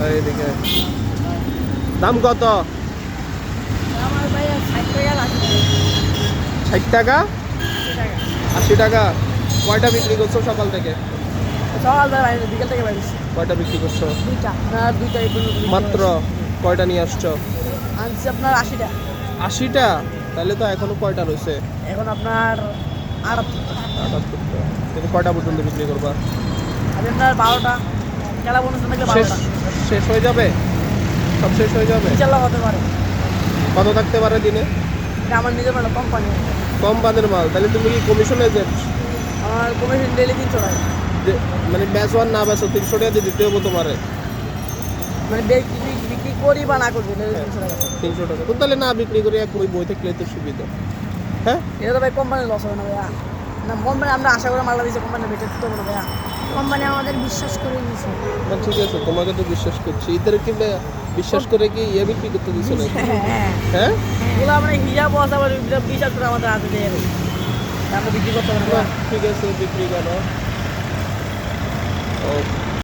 এইদিকে দাম কত? আমার ভাই 60 টাকা 60 টাকা 80 টাকা। কয়টা বিক্রি করছো সকাল থেকে? সকাল থেকে বাইরে বিকেল থেকে বাইরে কয়টা বিক্রি করছো? দুইটা আপনার দুইটা এই পর্যন্ত মাত্র। কয়টা নিয়ে আসছো? আনছি আপনার 80টা। 80টা? তাহলে তো এখনো কয়টা রয়েছে? এখন আপনার 78। 78টা। কিন্তু কয়টা পর্যন্ত বিক্রি করবা? আমি আপনার 12টা খেলা বন্ধ থাকলে শেষ 12টা শেষ হয়ে যাবে? সব শেষ হয়ে যাবে? ইনশাল্লাহ হতে পারে। কত থাকতে পারে দিনে? এটা আমার নিজের মানে কোম্পানি। কম বাদের মাল, তাহলে তুমি কি কমিশন এজেন্ট? আমার কমিশন ডেলি 300 টাকা। মানে বেচো আর না বেচো 300 টাকা দিয়ে দিতে হবে তোমারে। মানে বিক্রি করি বা না করবি ডেলি 300 টাকা। 300 টাকা তো তাহলে না বিক্রি করে এক বই থাকলে তো সুবিধা। হ্যাঁ, এটা তো ভাই কোম্পানির লস হবে না ভাইয়া। না কোম্পানি আমরা আশা করে মালটা দিচ্ছি, কোম্পানি বেঁচে দিতে হবে না ভাইয়া। কোম্পানি আমাদের বিশ্বাস করে দিয়েছে। না ঠিক আছে, তোমাকে তো বিশ্বাস করছি। এদের কি বিশ্বাস করে কি ইয়ে বিক্রি করতে দিছো নাকি? হ্যাঁ, এগুলো আমরা হিসাব বস আবার বিশ্বাস করে আমাদের হাতে দিয়ে দেবে, আমরা বিক্রি করতে হবে না। ঠিক আছে বিক্রি করো। ও